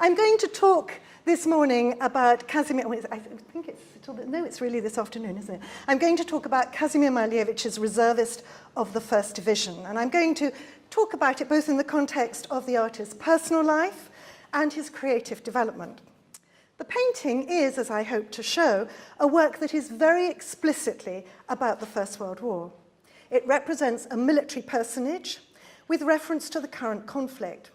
I'm going to talk this morning about Kazimir, I think it's a little bit, no, it's really this afternoon, isn't it? I'm going to talk about Kazimir Malevich's Reservist of the First Division, and I'm going to talk about it both in the context of the artist's personal life and his creative development. The painting is, as I hope to show, a work that is very explicitly about the First World War. It represents a military personage with reference to the current conflict.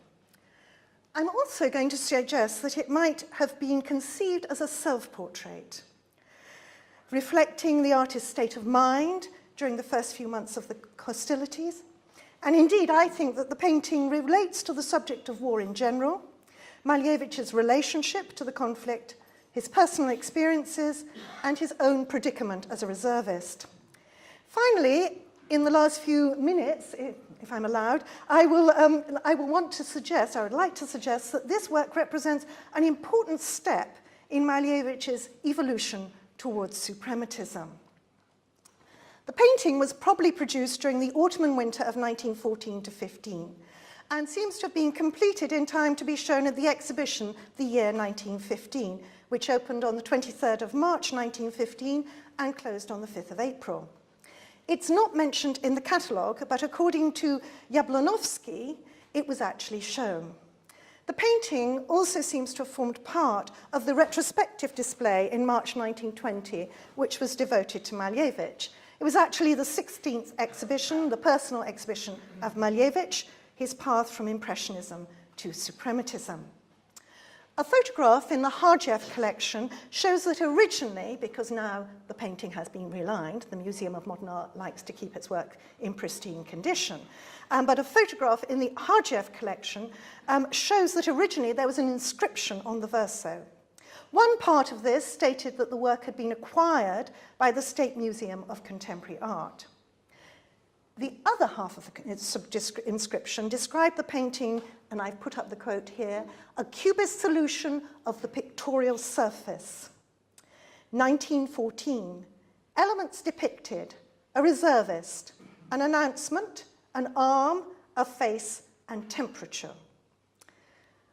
I'm also going to suggest that it might have been conceived as a self-portrait, reflecting the artist's state of mind during the first few months of the hostilities. And indeed, I think that the painting relates to the subject of war in general, Malevich's relationship to the conflict, his personal experiences, and his own predicament as a reservist. Finally, in the last few minutes, if I'm allowed, I would like to suggest that this work represents an important step in Malevich's evolution towards suprematism. The painting was probably produced during the autumn and winter of 1914 to 15, and seems to have been completed in time to be shown at the exhibition the year 1915, which opened on the 23rd of March 1915 and closed on the 5th of April. It's not mentioned in the catalogue, but according to Jablonowski, it was actually shown. The painting also seems to have formed part of the retrospective display in March 1920, which was devoted to Malevich. It was actually the 16th exhibition, the personal exhibition of Malevich, his path from Impressionism to Suprematism. A photograph in the Harjev collection shows that originally, because now the painting has been relined, the Museum of Modern Art likes to keep its work in pristine condition, but a photograph in the Harjev collection shows that originally there was an inscription on the verso. One part of this stated that the work had been acquired by the State Museum of Contemporary Art. The other half of the inscription described the painting, and I've put up the quote here, a cubist solution of the pictorial surface. 1914, elements depicted, a reservist, an announcement, an arm, a face, and temperature.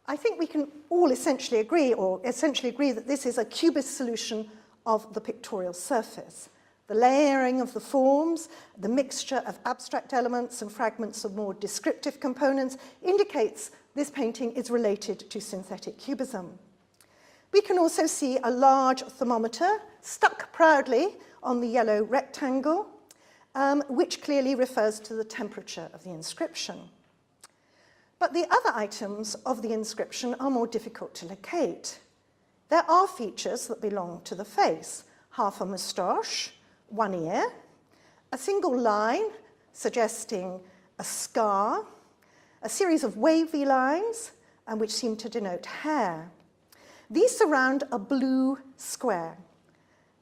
I think we can all essentially agree that this is a cubist solution of the pictorial surface. The layering of the forms, the mixture of abstract elements and fragments of more descriptive components indicates this painting is related to synthetic cubism. We can also see a large thermometer stuck proudly on the yellow rectangle, which clearly refers to the temperature of the inscription. But the other items of the inscription are more difficult to locate. There are features that belong to the face, half a moustache, one ear, a single line suggesting a scar, a series of wavy lines, which seem to denote hair. These surround a blue square,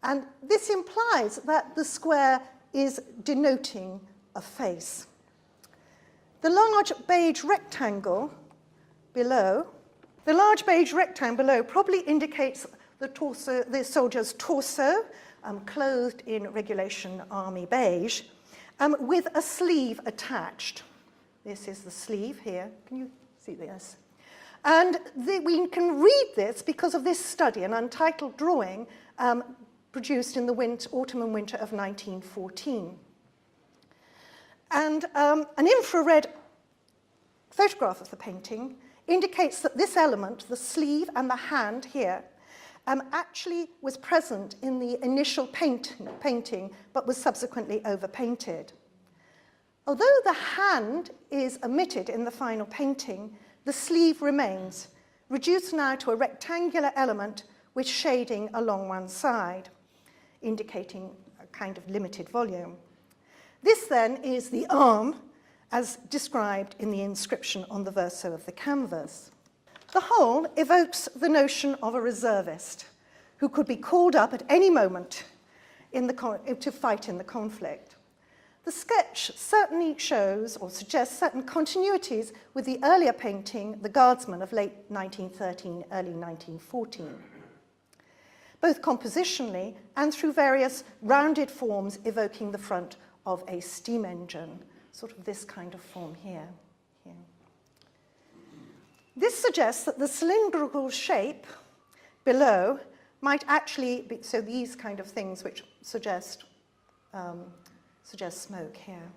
and this implies that the square is denoting a face. The large beige rectangle below probably indicates the soldier's torso, clothed in regulation army beige, with a sleeve attached. This is the sleeve here. Can you see this? And we can read this because of this study, an untitled drawing produced in the autumn and winter of 1914. And an infrared photograph of the painting indicates that this element, the sleeve and the hand here, actually was present in the initial painting, but was subsequently overpainted. Although the hand is omitted in the final painting, the sleeve remains, reduced now to a rectangular element with shading along one side, indicating a kind of limited volume. This then is the arm, as described in the inscription on the verso of the canvas. The whole evokes the notion of a reservist who could be called up at any moment to fight in the conflict. The sketch certainly shows or suggests certain continuities with the earlier painting, The Guardsman of late 1913, early 1914, both compositionally and through various rounded forms evoking the front of a steam engine, sort of this kind of form here. This suggests that the cylindrical shape below might actually be, so these kind of things which suggest smoke here.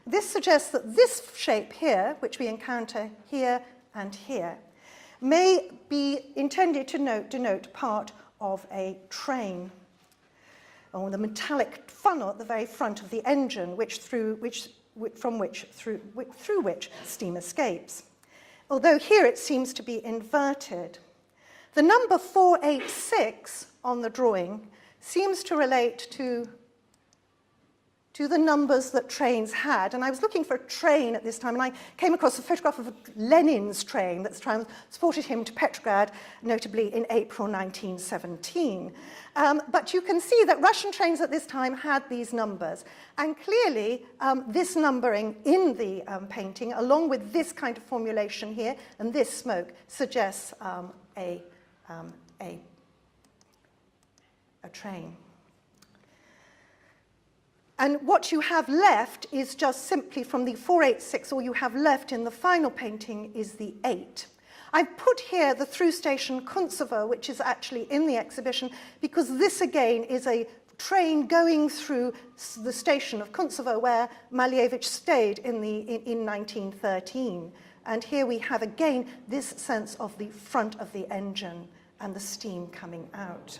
This suggests that this shape here, which we encounter here and here, may be intended to denote part of a train, or the metallic funnel at the very front of the engine, through which steam escapes. Although here it seems to be inverted. The number 486 on the drawing seems to relate to the numbers that trains had. And I was looking for a train at this time, and I came across a photograph of Lenin's train that's transported him to Petrograd, notably in April 1917. But you can see that Russian trains at this time had these numbers. And clearly, this numbering in the painting, along with this kind of formulation here, and this smoke, suggests a train. And what you have left is just simply from the 486, all you have left in the final painting is the 8. I've put here the through station Kontsevo, which is actually in the exhibition, because this again is a train going through the station of Kontsevo, where Malevich stayed in 1913. And here we have again this sense of the front of the engine and the steam coming out.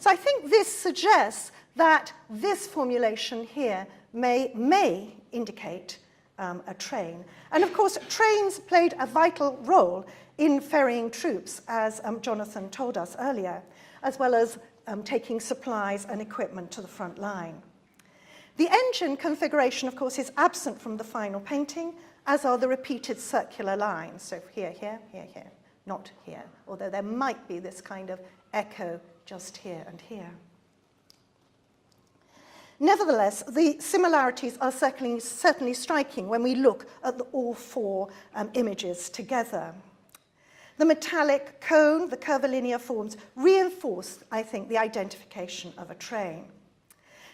So I think this suggests that this formulation here may indicate a train. And of course, trains played a vital role in ferrying troops, as Jonathan told us earlier, as well as taking supplies and equipment to the front line. The engine configuration, of course, is absent from the final painting, as are the repeated circular lines. So here, here, here, here, not here, although there might be this kind of echo just here and here. Nevertheless, the similarities are certainly striking when we look at all four images together. The metallic cone, the curvilinear forms, reinforce, I think, the identification of a train.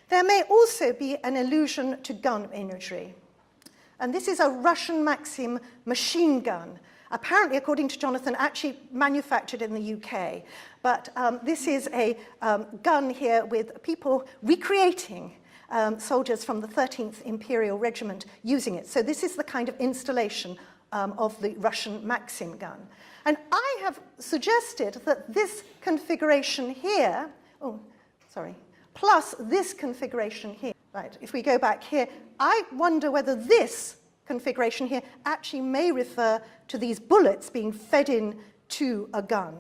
There may also be an allusion to gun imagery. And this is a Russian Maxim machine gun, apparently, according to Jonathan, actually manufactured in the UK. But this is a gun here with people recreating soldiers from the 13th Imperial Regiment using it. So this is the kind of installation of the Russian Maxim gun. And I have suggested that this configuration here, plus this configuration here, right, if we go back here, I wonder whether this configuration here actually may refer to these bullets being fed in to a gun.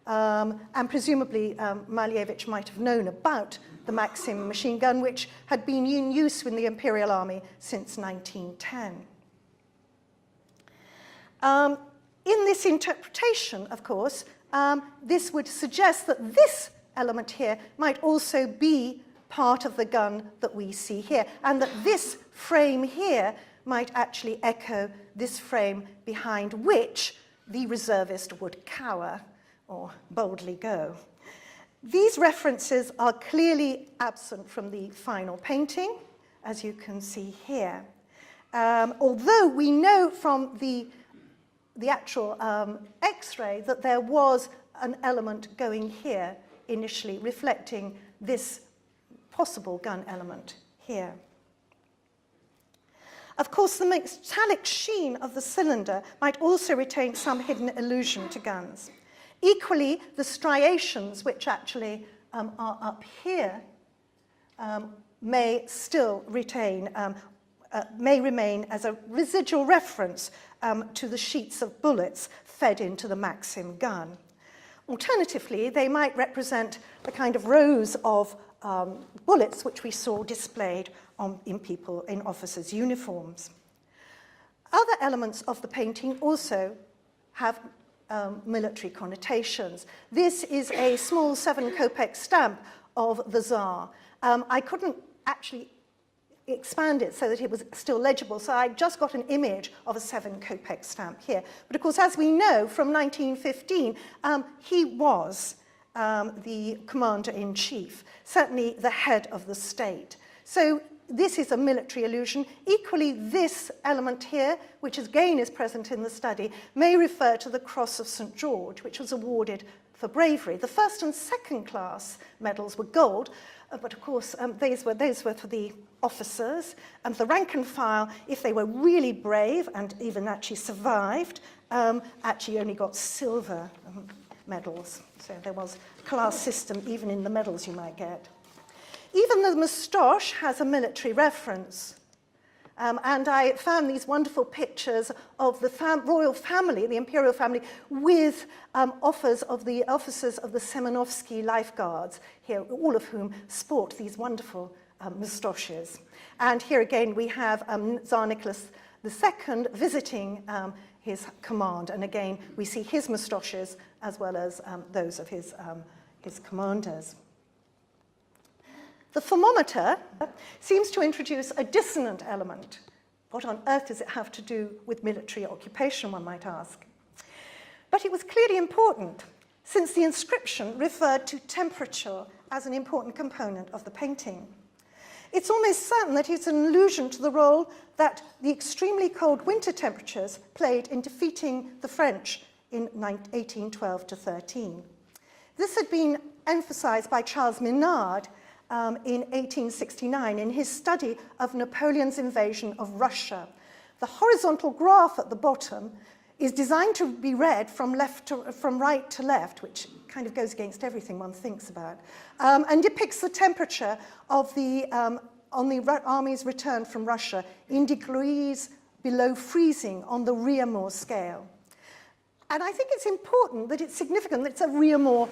And presumably Malevich might have known about the Maxim machine gun, which had been in use in the Imperial Army since 1910. In this interpretation, of course, this would suggest that this element here might also be part of the gun that we see here, and that this frame here might actually echo this frame behind which the reservist would cower or boldly go. These references are clearly absent from the final painting, as you can see here. Although we know from the actual X-ray that there was an element going here initially, reflecting this possible gun element here. Of course, the metallic sheen of the cylinder might also retain some hidden allusion to guns. Equally, the striations, which actually are up here, may still retain, may remain as a residual reference to the sheets of bullets fed into the Maxim gun. Alternatively, they might represent the kind of rows of bullets which we saw displayed in officers' uniforms. Other elements of the painting also have military connotations. This is a small 7-kopeck stamp of the Tsar. I couldn't actually expand it so that it was still legible, so I just got an image of a 7-kopeck stamp here. But of course, as we know, from 1915, he was the commander-in-chief, certainly the head of the state. So this is a military allusion. Equally, this element here, which again is present in the study, may refer to the Cross of St. George, which was awarded for bravery. The first and second class medals were gold, but of course those were for the officers, and the rank and file, if they were really brave and even actually survived, actually only got silver medals. So there was a class system even in the medals you might get. Even the moustache has a military reference. And I found these wonderful pictures of the royal family, the imperial family, with offers of the officers of the Semenovsky lifeguards here, all of whom sport these wonderful moustaches. And here again we have Tsar Nicholas II visiting his command, and again we see his moustaches as well as those of his commanders. The thermometer seems to introduce a dissonant element. What on earth does it have to do with military occupation, one might ask? But it was clearly important, since the inscription referred to temperature as an important component of the painting. It's almost certain that it's an allusion to the role that the extremely cold winter temperatures played in defeating the French in 1812-13. This had been emphasized by Charles Minard in 1869 in his study of Napoleon's invasion of Russia. The horizontal graph at the bottom is designed to be read from right to left, which kind of goes against everything one thinks about, and depicts the temperature of on the army's return from Russia in degrees below freezing on the Réaumur scale. And I think it's important that it's significant that it's a Réaumur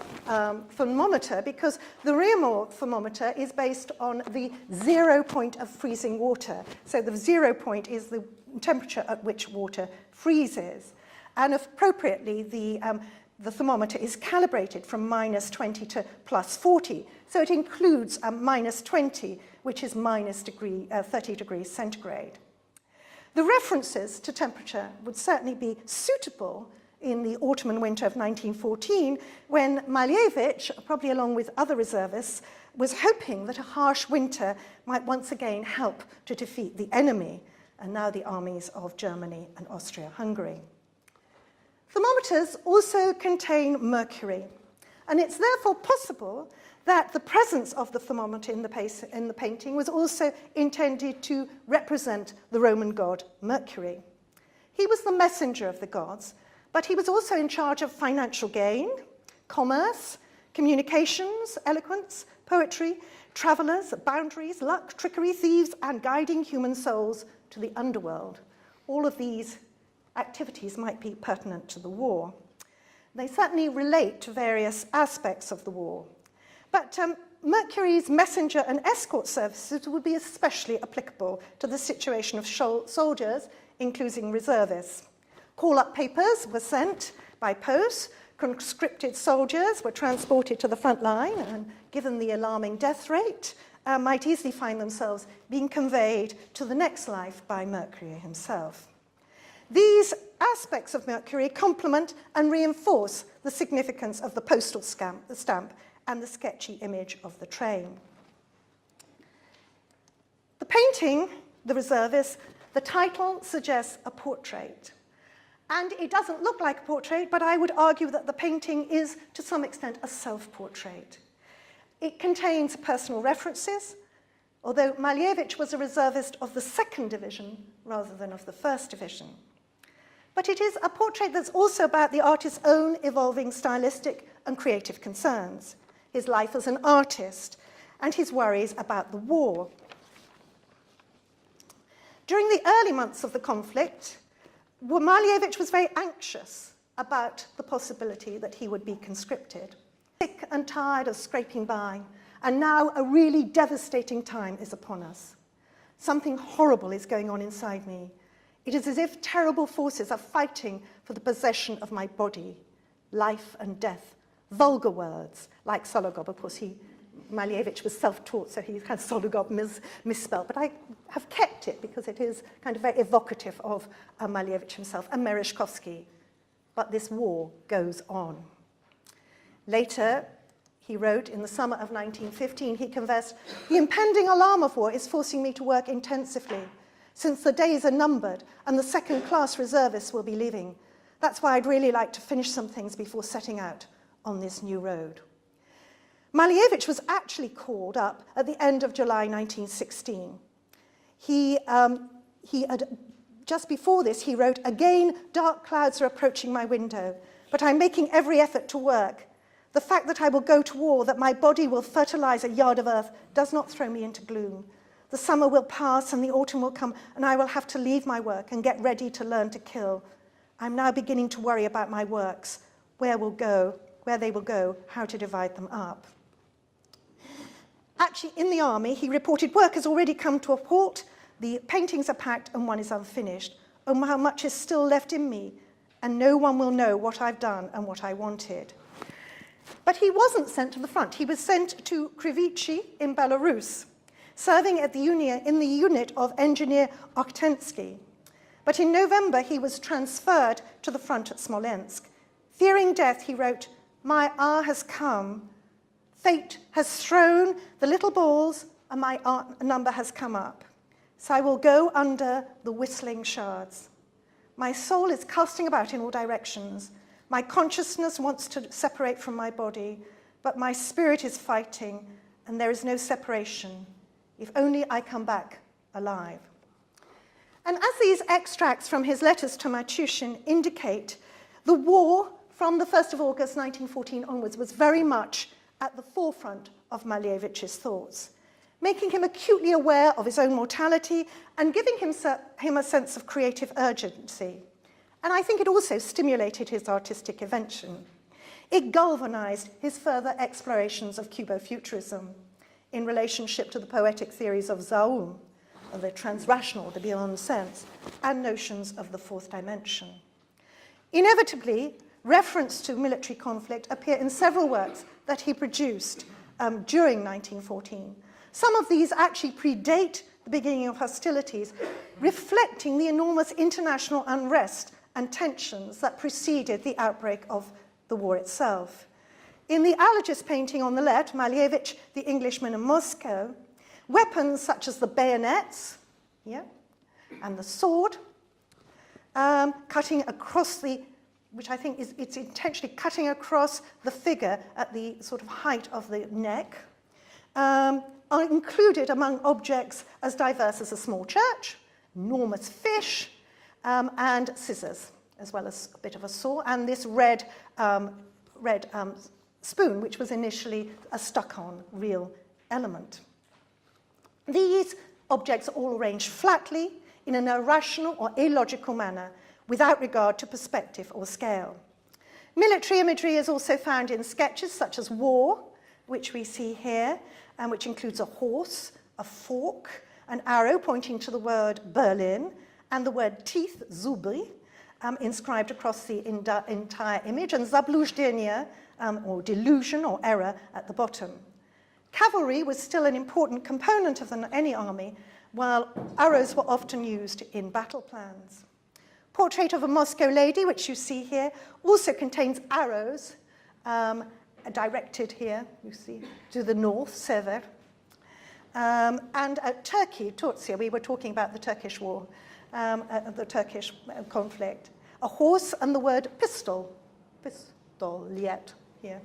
thermometer, because the Réaumur thermometer is based on the 0 point of freezing water. So the 0 point is the temperature at which water freezes. And appropriately, the thermometer is calibrated from -20 to +40. So it includes -20, which is -30 degrees centigrade. The references to temperature would certainly be suitable in the autumn and winter of 1914, when Malevich, probably along with other reservists, was hoping that a harsh winter might once again help to defeat the enemy, and now the armies of Germany and Austria-Hungary. Thermometers also contain mercury, and it's therefore possible that the presence of the thermometer in the painting was also intended to represent the Roman god Mercury. He was the messenger of the gods, but he was also in charge of financial gain, commerce, communications, eloquence, poetry, travelers, boundaries, luck, trickery, thieves, and guiding human souls to the underworld. All of these activities might be pertinent to the war. They certainly relate to various aspects of the war. But Mercury's messenger and escort services would be especially applicable to the situation of soldiers, including reservists. Call-up papers were sent by post. Conscripted soldiers were transported to the front line and, given the alarming death rate, might easily find themselves being conveyed to the next life by Mercury himself. These aspects of Mercury complement and reinforce the significance of the postal stamp and the sketchy image of the train. The painting, The Reservist, the title suggests a portrait. And it doesn't look like a portrait, but I would argue that the painting is, to some extent, a self-portrait. It contains personal references, although Malevich was a reservist of the 2nd Division rather than of the 1st Division. But it is a portrait that's also about the artist's own evolving stylistic and creative concerns, his life as an artist, and his worries about the war. During the early months of the conflict, Malevich was very anxious about the possibility that he would be conscripted. Sick and tired of scraping by, and now a really devastating time is upon us. Something horrible is going on inside me. It is as if terrible forces are fighting for the possession of my body, life and death, vulgar words like Sologob. Of course, Malevich was self-taught, so he had Sologob misspelled, but I have kept it because it is kind of very evocative of Malevich himself and Merezhkovsky. But this war goes on. Later, he wrote in the summer of 1915, he confessed, "The impending alarm of war is forcing me to work intensively, since the days are numbered and the second-class reservists will be leaving. That's why I'd really like to finish some things before setting out on this new road." Malevich was actually called up at the end of July 1916. He had, just before this, he wrote, "Again, dark clouds are approaching my window, but I'm making every effort to work. The fact that I will go to war, that my body will fertilize a yard of earth, does not throw me into gloom. The summer will pass and the autumn will come, and I will have to leave my work and get ready to learn to kill. I'm now beginning to worry about my works, where they will go, how to divide them up." Actually, in the army, he reported, "Work has already come to a halt. The paintings are packed and one is unfinished. Oh, how much is still left in me, and no one will know what I've done and what I wanted." But he wasn't sent to the front. He was sent to Krivichi in Belarus, serving in the unit of engineer Okhtensky. But in November, he was transferred to the front at Smolensk. Fearing death, he wrote, "My hour has come. Fate has thrown the little balls, and my number has come up. So I will go under the whistling shards. My soul is casting about in all directions. My consciousness wants to separate from my body, but my spirit is fighting, and there is no separation. If only I come back alive." And as these extracts from his letters to Matushin indicate, the war from the 1st of August 1914 onwards was very much at the forefront of Malevich's thoughts, making him acutely aware of his own mortality and giving him a sense of creative urgency. And I think it also stimulated his artistic invention. It galvanized his further explorations of Cubo-futurism in relationship to the poetic theories of Zaum, of the transrational, the beyond sense, and notions of the fourth dimension. Inevitably, reference to military conflict appear in several works that he produced during 1914. Some of these actually predate the beginning of hostilities, reflecting the enormous international unrest and tensions that preceded the outbreak of the war itself. In the allegist painting on the left, Malevich, the Englishman in Moscow, weapons such as the bayonets, and the sword, cutting across the, which I think it's intentionally cutting across the figure at the sort of height of the neck, are included among objects as diverse as a small church, enormous fish, and scissors, as well as a bit of a saw, and this red spoon, which was initially a stuck-on real element. These objects are all arranged flatly in an irrational or illogical manner, without regard to perspective or scale. Military imagery is also found in sketches such as War, which we see here, and which includes a horse, a fork, an arrow pointing to the word Berlin, and the word teeth, Zuby, inscribed across the entire image, and Zabluzhdenia, or delusion or error, at the bottom. Cavalry was still an important component of any army, while arrows were often used in battle plans. Portrait of a Moscow lady, which you see here, also contains arrows directed here, you see, to the north, Sever. And at Turkey, Turcia, we were talking about the Turkish war, the Turkish conflict. A horse and the word pistol, pistolet here,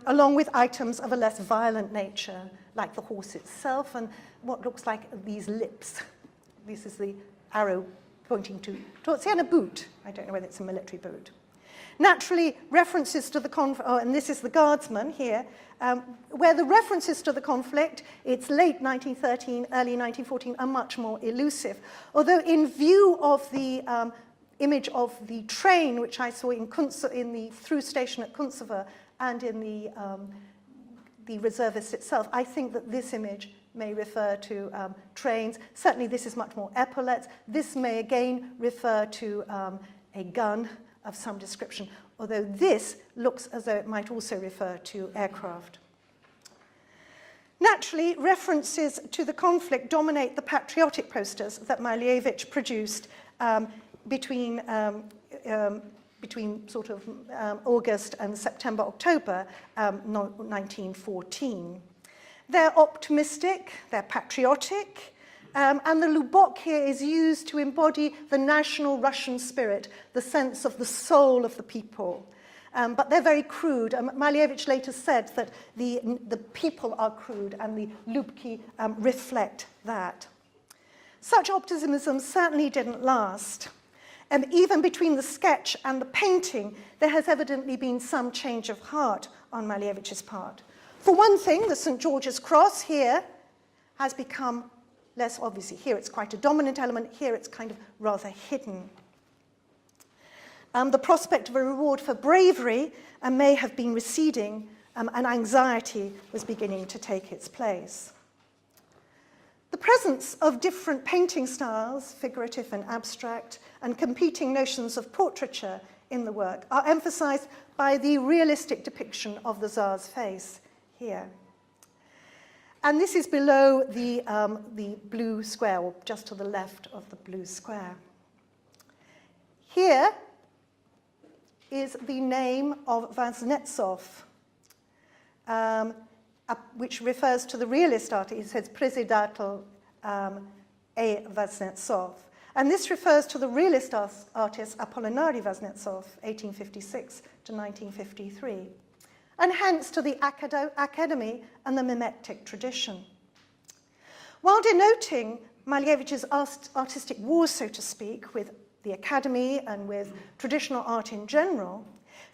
along with items of a less violent nature, like the horse itself and what looks like these lips. This is the arrow pointing to Turcia, and a boot. I don't know whether it's a military boot. Naturally, references to the conflict, and this is the guardsman here, where the references to the conflict, it's late 1913, early 1914, are much more elusive. Although in view of the image of the train, which I saw in the through station at Kuntsevo and in the Reservist itself, I think that this image may refer to trains. Certainly this is much more epaulets. This may again refer to a gun of some description, although this looks as though it might also refer to aircraft. Naturally, references to the conflict dominate the patriotic posters that Malevich produced between between sort of August and September, October 1914. They're optimistic, they're patriotic, and the lubok here is used to embody the national Russian spirit, the sense of the soul of the people. But they're very crude. Malevich later said that the people are crude, and the lubki reflect that. Such optimism certainly didn't last. Even between the sketch and the painting, there has evidently been some change of heart on Malevich's part. For one thing, the St. George's Cross here has become less obvious. Here it's quite a dominant element, here it's kind of rather hidden. The prospect of a reward for bravery may have been receding, and anxiety was beginning to take its place. The presence of different painting styles, figurative and abstract, and competing notions of portraiture in the work are emphasized by the realistic depiction of the Tsar's face here. And this is below the blue square, or just to the left of the blue square. Here is the name of Vaznetsov, which refers to the realist artist. It says Председатель A. Vaznetsov. And this refers to the realist artist Apollinaire Vaznetsov, 1856 to 1953, and hence to the academy and the mimetic tradition. While denoting Malevich's artistic wars, so to speak, with the academy and with traditional art in general,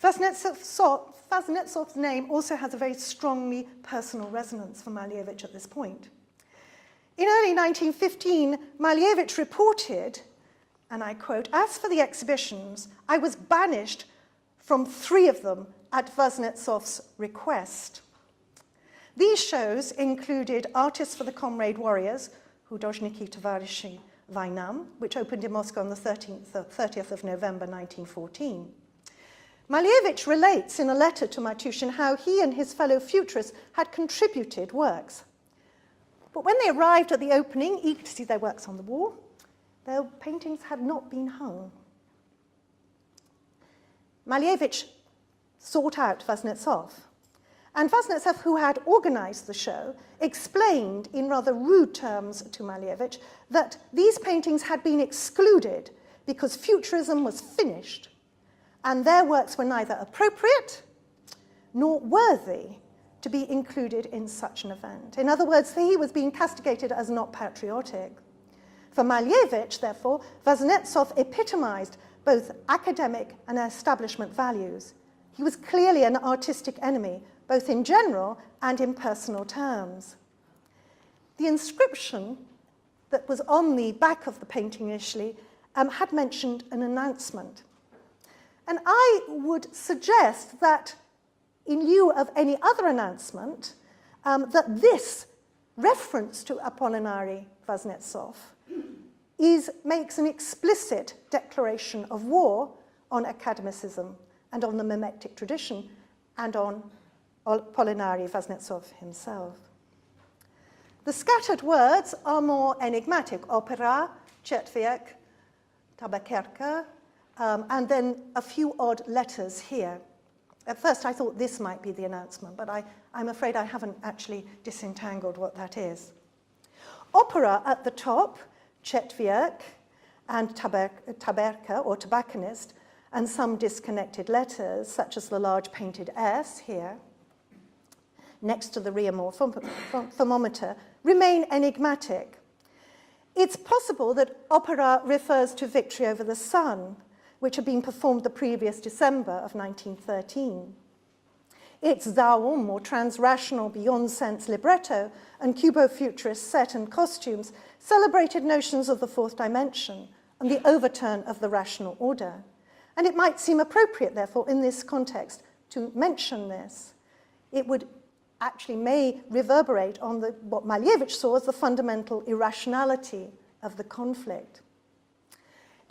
Vaznetsov's name also has a very strongly personal resonance for Malevich at this point. In early 1915, Malevich reported, and I quote, "As for the exhibitions, I was banished from 3 of them at Vaznetsov's request." These shows included Artists for the Comrade Warriors, Hudожники Товарищи Войнам, which opened in Moscow on the 30th of November 1914. Malevich relates in a letter to Matushin how he and his fellow futurists had contributed works. But when they arrived at the opening, eager to see their works on the wall, their paintings had not been hung. Malevich sought out Vaznetsov, and Vaznetsov, who had organized the show, explained in rather rude terms to Malevich that these paintings had been excluded because Futurism was finished, and their works were neither appropriate nor worthy to be included in such an event. In other words, he was being castigated as not patriotic. For Malevich, therefore, Vaznetsov epitomized both academic and establishment values. He was clearly an artistic enemy, both in general and in personal terms. The inscription that was on the back of the painting initially had mentioned an announcement. And I would suggest that in lieu of any other announcement, that this reference to Apollinaire Vaznetsov makes an explicit declaration of war on academicism and on the mimetic tradition and on Apollinaire Vaznetsov himself. The scattered words are more enigmatic: opera, четверг, табакерка, and then a few odd letters here. At first I thought this might be the announcement, but I'm afraid I haven't actually disentangled what that is. Opera at the top, четверг, and taberka, or tobacconist, and some disconnected letters, such as the large painted S here, next to the rear thermometer, remain enigmatic. It's possible that opera refers to Victory over the Sun, which had been performed the previous December of 1913. Its Zaum, or trans-rational, beyond-sense libretto, and Cubo-futurist set and costumes celebrated notions of the fourth dimension and the overturn of the rational order. And it might seem appropriate, therefore, in this context, to mention this. It would actually may reverberate on what Malevich saw as the fundamental irrationality of the conflict.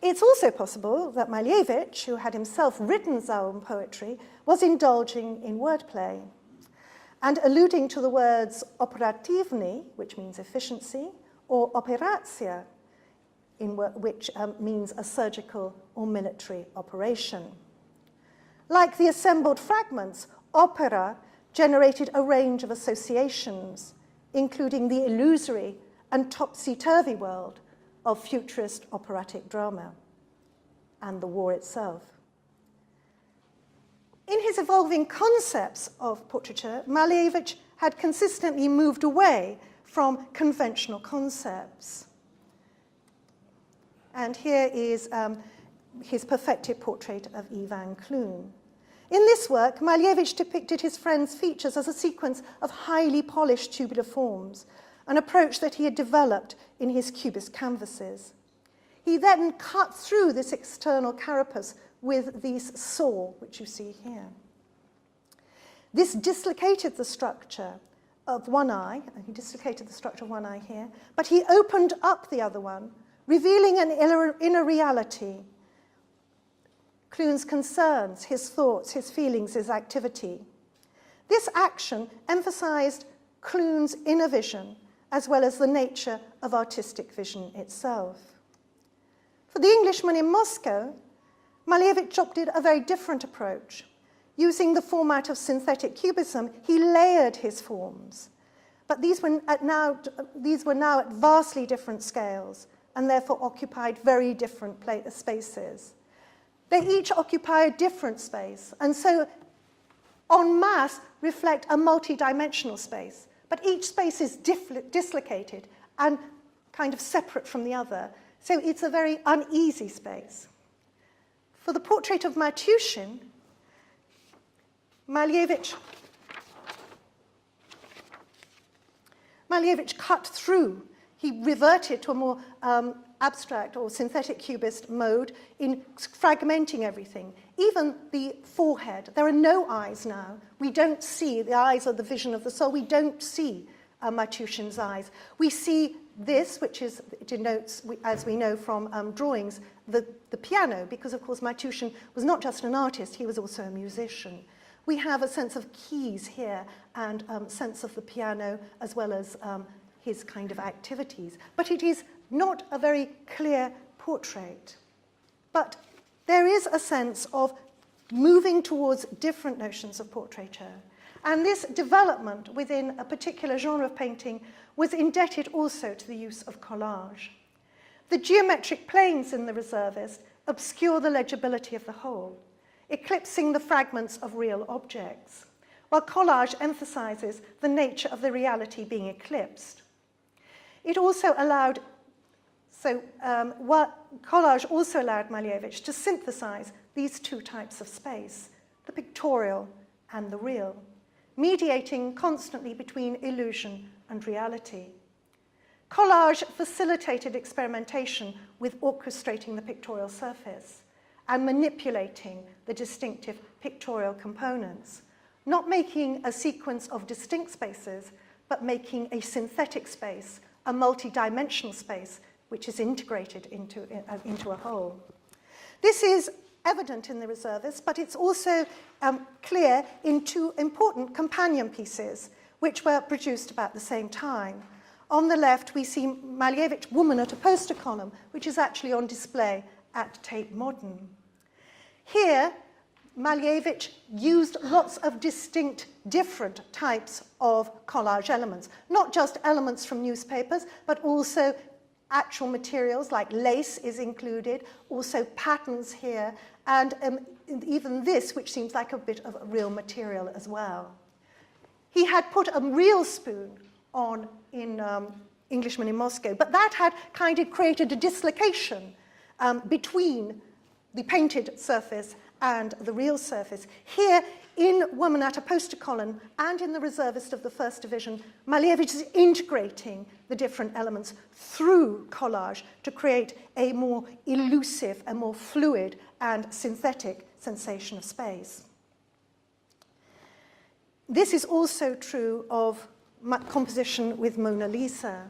It's also possible that Malevich, who had himself written Zaum poetry, was indulging in wordplay and alluding to the words operativny, which means efficiency, or operacja, which means a surgical or military operation. Like the assembled fragments, opera generated a range of associations, including the illusory and topsy-turvy world of futurist operatic drama and the war itself. In his evolving concepts of portraiture, Malevich had consistently moved away from conventional concepts. And here is his perfected portrait of Ivan Clun. In this work, Malevich depicted his friend's features as a sequence of highly polished tubular forms, an approach that he had developed in his cubist canvases. He then cut through this external carapace with this saw, which you see here. This dislocated the structure of one eye, and he dislocated the structure of one eye here, but he opened up the other one, revealing an inner reality. Clun's concerns, his thoughts, his feelings, his activity. This action emphasized Clun's inner vision, as well as the nature of artistic vision itself. For the Englishman in Moscow, Malevich adopted a very different approach. Using the format of synthetic cubism, he layered his forms. But these were now at vastly different scales, and therefore occupied very different spaces. They each occupy a different space, and so en masse reflect a multi-dimensional space. But each space is dislocated and kind of separate from the other. So it's a very uneasy space. For the portrait of Matushin, Malevich cut through. He reverted to a more abstract or synthetic cubist mode in fragmenting everything. Even the forehead. There are no eyes now. We don't see, the eyes are the vision of the soul. We don't see Matushin's eyes. We see this, which denotes, as we know from drawings, the piano, because of course Matushin was not just an artist, he was also a musician. We have a sense of keys here and sense of the piano as well as his kind of activities. But it is not a very clear portrait. But there is a sense of moving towards different notions of portraiture. And this development within a particular genre of painting was indebted also to the use of collage. The geometric planes in the Reservist obscure the legibility of the whole, eclipsing the fragments of real objects, while collage emphasizes the nature of the reality being eclipsed. It also allowed, collage also allowed Malevich to synthesize these two types of space, the pictorial and the real, mediating constantly between illusion and reality. Collage facilitated experimentation with orchestrating the pictorial surface and manipulating the distinctive pictorial components, not making a sequence of distinct spaces, but making a synthetic space, a multi-dimensional space, which is integrated into a whole. This is evident in the Reservist, but it's also clear in two important companion pieces, which were produced about the same time. On the left, we see Malevich, Woman at a Poster Column, which is actually on display at Tate Modern. Here, Malevich used lots of distinct, different types of collage elements, not just elements from newspapers, but also actual materials like lace is included, also patterns here, and even this, which seems like a bit of a real material as well. He had put a real spoon on in Englishman in Moscow, but that had kind of created a dislocation between the painted surface and the real surface. Here, in Woman at a Poster Column and in the Reservist of the First Division, Malevich is integrating the different elements through collage to create a more elusive, a more fluid and synthetic sensation of space. This is also true of composition with Mona Lisa.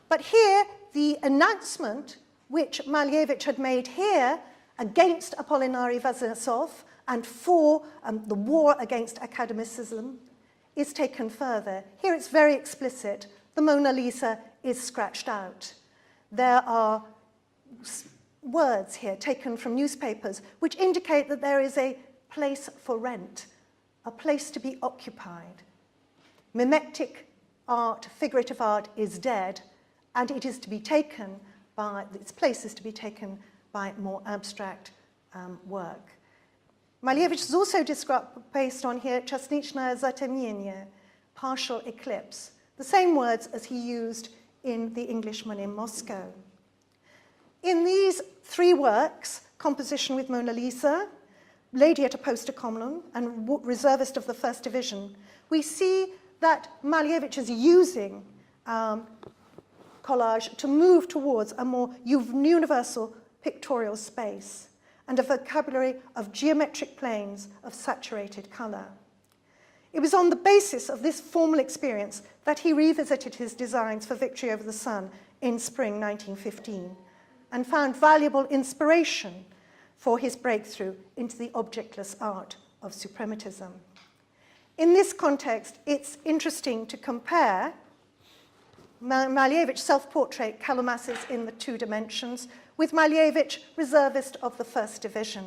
But here, the announcement which Malevich had made here against Apollinaire Vaznetsov and for the war against academicism is taken further. Here it's very explicit. The Mona Lisa is scratched out. There are words here taken from newspapers which indicate that there is a place for rent, a place to be occupied. Mimetic art, figurative art, is dead, and it is to be taken by, its place is to be taken by more abstract work. Malevich is also described, based on here, частичное затемнение, partial eclipse, the same words as he used in The Englishman in Moscow. In these three works, Composition with Mona Lisa, Lady at a Poster Column, and Reservist of the First Division, we see that Malevich is using collage to move towards a more universal pictorial space and a vocabulary of geometric planes of saturated colour. It was on the basis of this formal experience that he revisited his designs for Victory Over the Sun in spring 1915 and found valuable inspiration for his breakthrough into the objectless art of suprematism. In this context, it's interesting to compare Malevich self-portrait Callimasses in the Two Dimensions with Malevich Reservist of the First Division.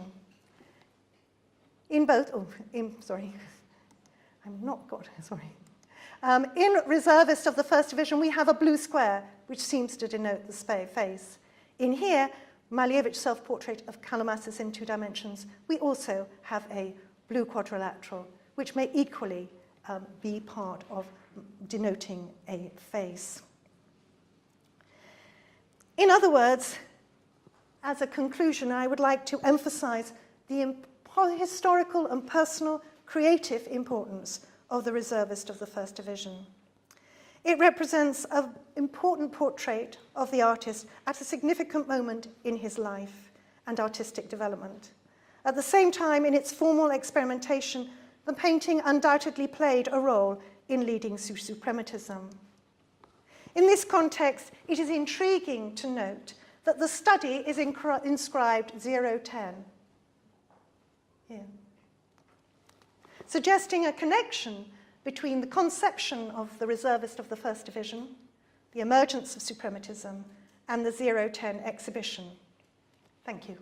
In both, in Reservist of the First Division, we have a blue square, which seems to denote the face. In here, Malevich self-portrait of Callimasses in Two Dimensions, we also have a blue quadrilateral, which may equally be part of denoting a face. In other words, as a conclusion, I would like to emphasize the historical and personal creative importance of the Reservist of the First Division. It represents an important portrait of the artist at a significant moment in his life and artistic development. At the same time, in its formal experimentation, the painting undoubtedly played a role in leading to suprematism. In this context, it is intriguing to note that the study is inscribed 010 here, suggesting a connection between the conception of the Reservist of the First Division, the emergence of suprematism, and the 010 exhibition. Thank you.